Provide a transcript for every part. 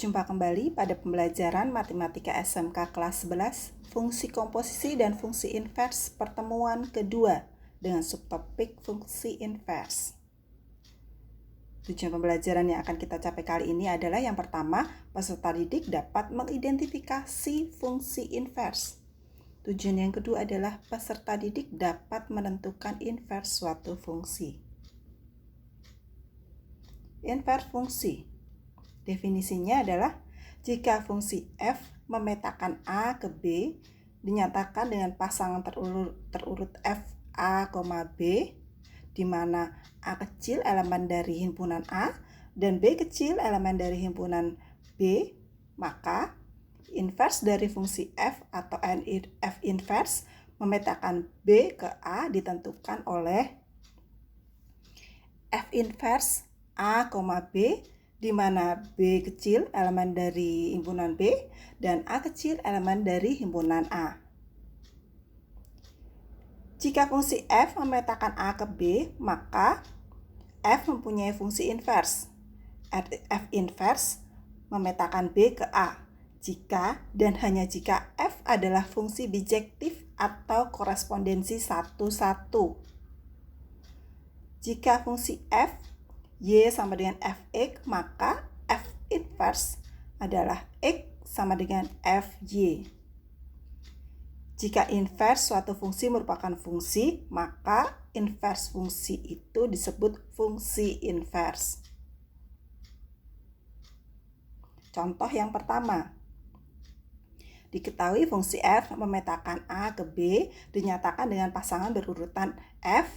Jumpa kembali pada pembelajaran Matematika SMK kelas 11, fungsi komposisi dan fungsi invers pertemuan kedua dengan subtopik fungsi invers. Tujuan pembelajaran yang akan kita capai kali ini adalah yang pertama, peserta didik dapat mengidentifikasi fungsi invers. Tujuan yang kedua adalah peserta didik dapat menentukan invers suatu fungsi. Invers fungsi. Definisinya adalah jika fungsi f memetakan A ke B dinyatakan dengan pasangan terurut f A, B, di mana A kecil elemen dari himpunan A dan B kecil elemen dari himpunan B, maka invers dari fungsi f atau f invers memetakan B ke A ditentukan oleh f invers A, B, di mana B kecil elemen dari himpunan B dan A kecil elemen dari himpunan A. Jika fungsi f memetakan A ke B, maka f mempunyai fungsi invers. F invers memetakan B ke A jika dan hanya jika f adalah fungsi bijektif atau korespondensi 1-1. Jika fungsi f Y sama dengan Fx, maka F invers adalah X sama dengan Fy. Jika invers suatu fungsi merupakan fungsi, maka invers fungsi itu disebut fungsi invers. Contoh yang pertama. Diketahui fungsi f memetakan A ke B dinyatakan dengan pasangan berurutan f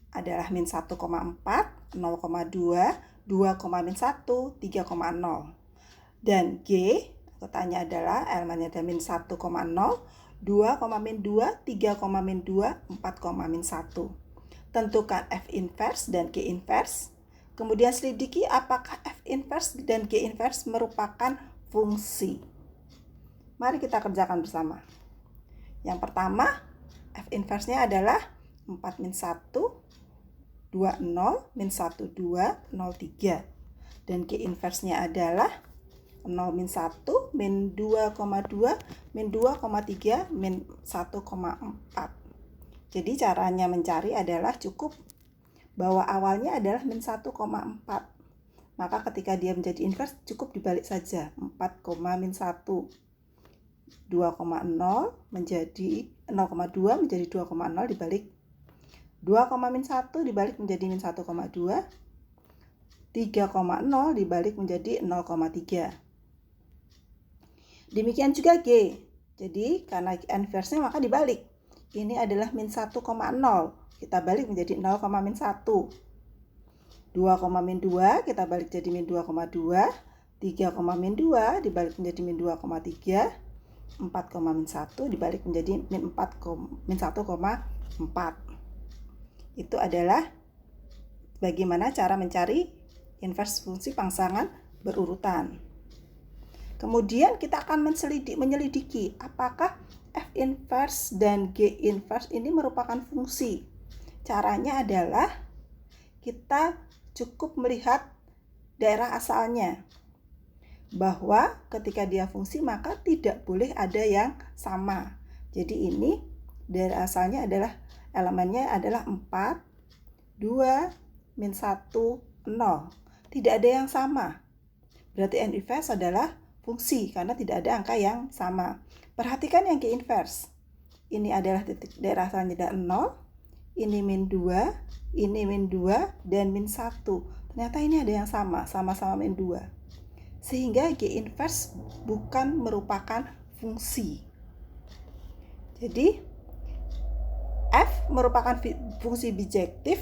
adalah min 1,4, 0,2, 2,-1, 3,0. Dan G, kotanya adalah elemennya ada min 1,0, 2,-2, 3,-2, 4,-1. Tentukan F invers dan G invers. Kemudian selidiki apakah F invers dan G invers merupakan fungsi. Mari kita kerjakan bersama. Yang pertama, F inversnya adalah 4 min 1, 2, 0, min 1, 2, 0, 3. Dan G inversnya adalah 0, min 1, min 2,2, min 2,3, min 1,4. Jadi caranya mencari adalah cukup bahwa awalnya adalah min 1,4. Maka ketika dia menjadi invers cukup dibalik saja. 4, min 1. 2,0 menjadi 0,2 menjadi 2,0 dibalik 2, min 1 dibalik menjadi min 1,2, 3,0 dibalik menjadi 0,3. Demikian juga G. Jadi karena inversnya maka dibalik. Ini adalah min 1,0. Kita balik menjadi 0, min 1. 2, min 2 kita balik jadi min 2,2. 3, min 2 dibalik menjadi min 2,3. 4, min 1 dibalik menjadi min 1,4. Itu adalah bagaimana cara mencari invers fungsi pasangan berurutan. Kemudian kita akan menyelidiki apakah F invers dan G invers ini merupakan fungsi. Caranya adalah kita cukup melihat daerah asalnya. Bahwa ketika dia fungsi maka tidak boleh ada yang sama. Jadi ini daerah asalnya adalah elemennya adalah 4, 2, min 1, 0. Tidak ada yang sama. Berarti N invers adalah fungsi karena tidak ada angka yang sama. Perhatikan yang G invers. Ini adalah titik daerah asalnya ada 0. Ini min 2, ini min 2, dan min 1. Ternyata ini ada yang sama, sama-sama min 2. Sehingga G invers bukan merupakan fungsi. Jadi F merupakan fungsi bijektif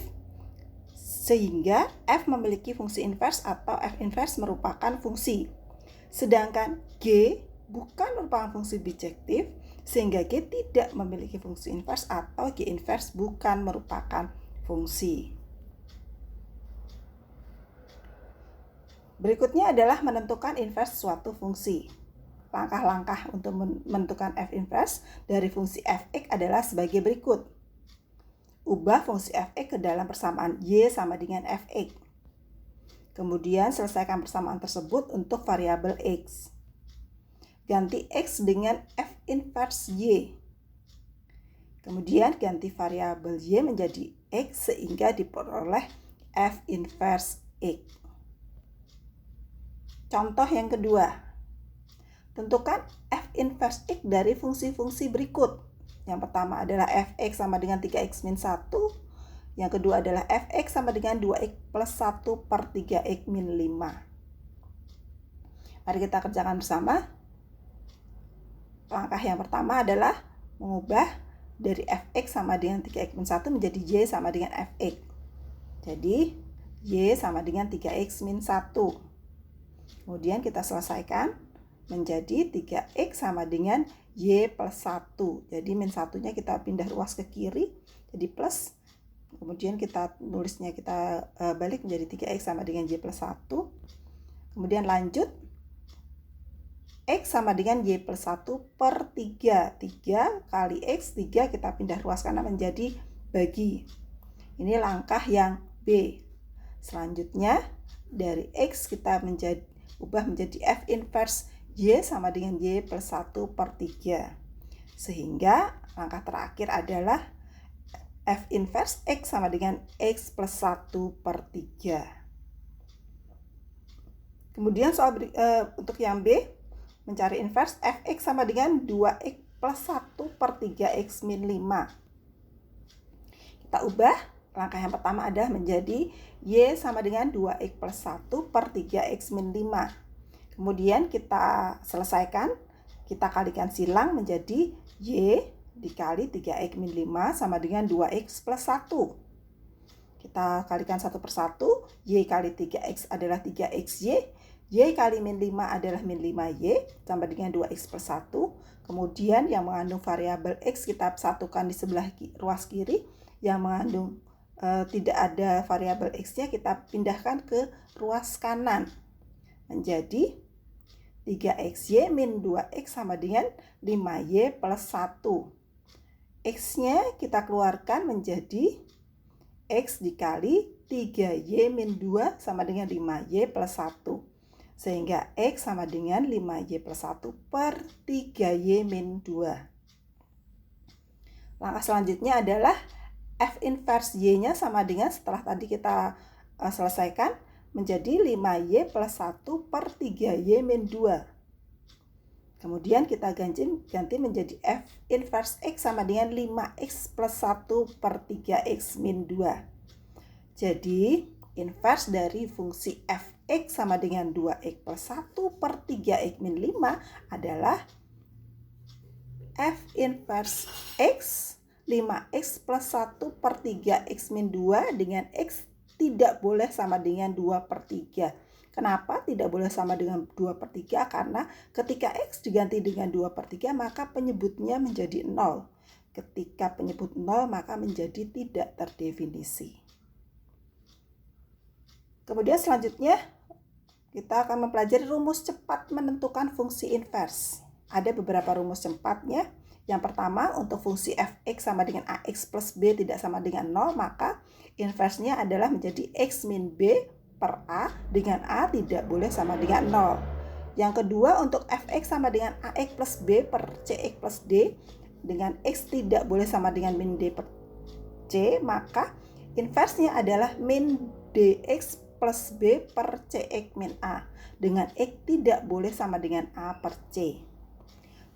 sehingga F memiliki fungsi invers atau F invers merupakan fungsi. Sedangkan G bukan merupakan fungsi bijektif sehingga G tidak memiliki fungsi invers atau G invers bukan merupakan fungsi. Berikutnya adalah menentukan invers suatu fungsi. Langkah-langkah untuk menentukan F invers dari fungsi Fx adalah sebagai berikut. Ubah fungsi Fx ke dalam persamaan Y sama dengan Fx. Kemudian selesaikan persamaan tersebut untuk variabel X. Ganti X dengan F inverse Y. Kemudian ganti variabel Y menjadi X sehingga diperoleh F inverse X. Contoh yang kedua. Tentukan F inverse X dari fungsi-fungsi berikut. Yang pertama adalah Fx sama dengan 3x min 1. Yang kedua adalah Fx sama dengan 2x plus 1 per 3x min 5. Mari kita kerjakan bersama. Langkah yang pertama adalah mengubah dari Fx sama dengan 3x min 1 menjadi Y sama dengan Fx. Jadi, Y sama dengan 3x min 1. Kemudian kita selesaikan menjadi 3x sama dengan Y plus 1. Jadi min 1-nya kita pindah ruas ke kiri, jadi plus. Kemudian kita nulisnya kita balik menjadi 3x sama dengan Y plus 1. Kemudian lanjut, X sama dengan Y plus 1 per 3. 3 kali X, 3 kita pindah ruas kanan menjadi bagi. Ini langkah yang B. Selanjutnya, dari X kita ubah menjadi F inverse Y sama dengan Y plus 1 per 3. Sehingga langkah terakhir adalah F inverse X sama dengan X plus 1 per 3. Kemudian untuk yang B, mencari inverse Fx sama dengan 2x plus 1 per 3x min 5. Kita ubah, langkah yang pertama adalah menjadi Y sama dengan 2x plus 1 per 3x min 5. Kemudian kita selesaikan, kita kalikan silang menjadi Y dikali 3x min 5 sama dengan 2x plus 1. Kita kalikan satu persatu, Y kali 3x adalah 3xy, Y kali min 5 adalah min 5y, sama dengan 2x plus 1. Kemudian yang mengandung variabel X kita satukan di sebelah ruas kiri, yang mengandung tidak ada variabel X-nya kita pindahkan ke ruas kanan. Menjadi 3xy min 2x sama dengan 5y plus 1. X-nya kita keluarkan menjadi X dikali 3y min 2 sama dengan 5y plus 1. Sehingga X sama dengan 5y plus 1 per 3y min 2. Langkah selanjutnya adalah F inverse Y-nya sama dengan setelah tadi kita selesaikan menjadi 5y plus 1 per 3y min 2. Kemudian kita ganti menjadi F inverse X sama dengan 5x plus 1 per 3x min 2. Jadi, inverse dari fungsi Fx sama dengan 2x plus 1 per 3x min 5 adalah F inverse X 5x plus 1 per 3x min 2 dengan X tidak boleh sama dengan 2 per 3. Kenapa tidak boleh sama dengan 2 per 3? Karena ketika X diganti dengan 2 per 3 maka penyebutnya menjadi 0. Ketika penyebut 0 maka menjadi tidak terdefinisi. Kemudian selanjutnya kita akan mempelajari rumus cepat menentukan fungsi inverse. Ada beberapa rumus cepatnya. Yang pertama, untuk fungsi Fx sama dengan Ax plus B tidak sama dengan 0, maka inverse-nya adalah menjadi X min B per A dengan A tidak boleh sama dengan 0. Yang kedua, untuk Fx sama dengan Ax plus B per Cx plus D dengan X tidak boleh sama dengan min D per C, maka inverse-nya adalah min Dx plus B per Cx min A dengan X tidak boleh sama dengan A per C.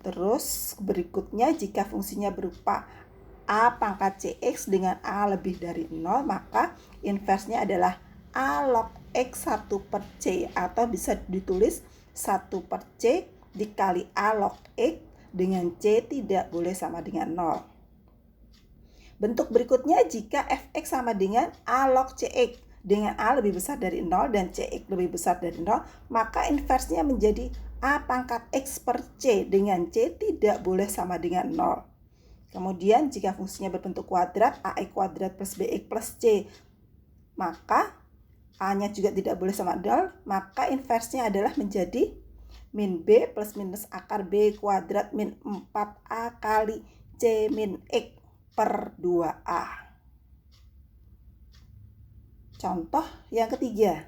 Terus berikutnya, jika fungsinya berupa A pangkat Cx dengan A lebih dari 0, maka inverse-nya adalah A log X 1 per C, atau bisa ditulis 1 per C dikali A log X dengan C tidak boleh sama dengan 0. Bentuk berikutnya, jika Fx sama dengan A log Cx dengan A lebih besar dari 0 dan Cx lebih besar dari 0, maka inverse-nya menjadi A pangkat X per C dengan C tidak boleh sama dengan 0. Kemudian jika fungsinya berbentuk kuadrat, AX kuadrat plus BX plus C, maka A-nya juga tidak boleh sama 0, maka inverse-nya adalah menjadi min B plus minus akar B kuadrat min 4A kali C min X per 2A. Contoh yang ketiga,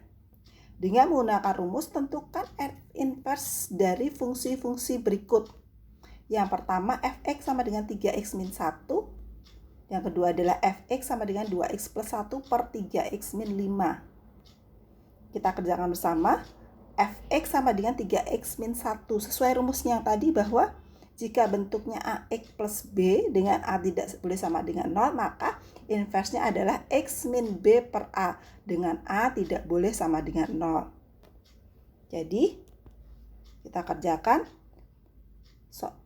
Dengan menggunakan rumus, tentukan F inverse dari fungsi-fungsi berikut. Yang pertama, fx sama dengan 3x min 1. Yang kedua adalah fx sama dengan 2x plus 1 per 3x min 5. Kita kerjakan bersama. Fx sama dengan 3x min 1. Sesuai rumusnya yang tadi bahwa jika bentuknya ax plus b dengan a tidak boleh sama dengan 0, maka inversnya adalah x min b per a dengan a tidak boleh sama dengan 0. Jadi kita kerjakan.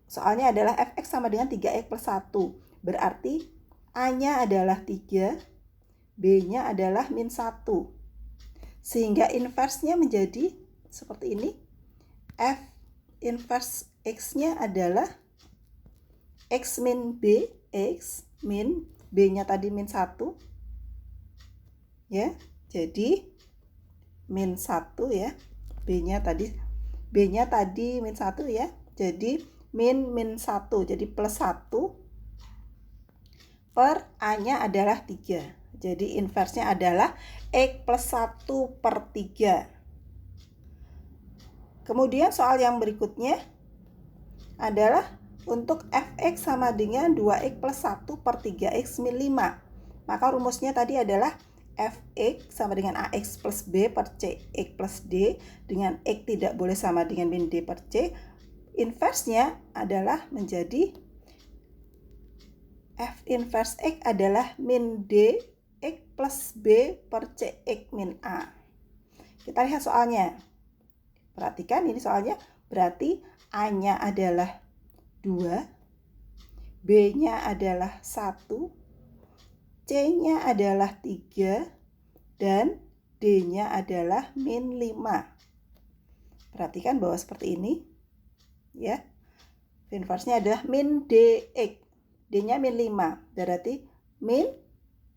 Soalnya adalah fx sama dengan 3x plus 1. Berarti a-nya adalah 3, b-nya adalah min 1. Sehingga inversnya menjadi seperti ini. F inverse x-nya adalah x min b, x min b-nya tadi min 1. Ya, jadi min 1 ya. B-nya tadi min 1 ya. Jadi min 1. Jadi plus 1 per a-nya adalah 3. Jadi inversnya adalah x plus 1 per 3. Kemudian soal yang berikutnya adalah untuk fx sama dengan 2x plus 1 per 3x min 5. Maka rumusnya tadi adalah fx sama dengan ax plus b per cx plus d dengan x tidak boleh sama dengan min d per c. Inversnya adalah menjadi f inverse x adalah min d x plus b per cx min a. Kita lihat soalnya. Perhatikan ini soalnya, berarti a-nya adalah 2, b-nya adalah 1, c-nya adalah 3, dan d-nya adalah min 5. Perhatikan bahwa seperti ini. Ya. Inversnya adalah min dx. D-nya min 5. Berarti min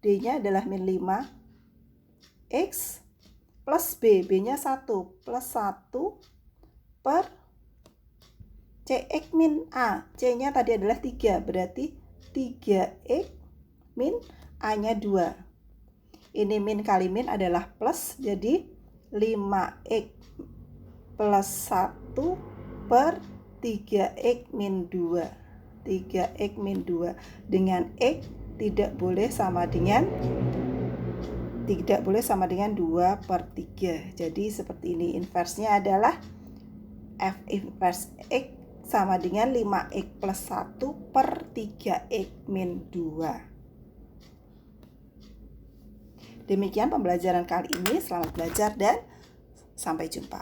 D-nya adalah min 5. X plus B. B-nya 1. Plus 1 per Cx min A. C-nya tadi adalah 3. Berarti 3x min A-nya 2. Ini min kali min adalah plus. Jadi 5x plus 1 per 3x min 2. 3x min 2 dengan x tidak boleh sama dengan 2 per 3. Jadi seperti ini. Inversnya adalah f inverse x sama dengan 5x plus 1 per 3x min 2. Demikian pembelajaran kali ini. Selamat belajar dan sampai jumpa.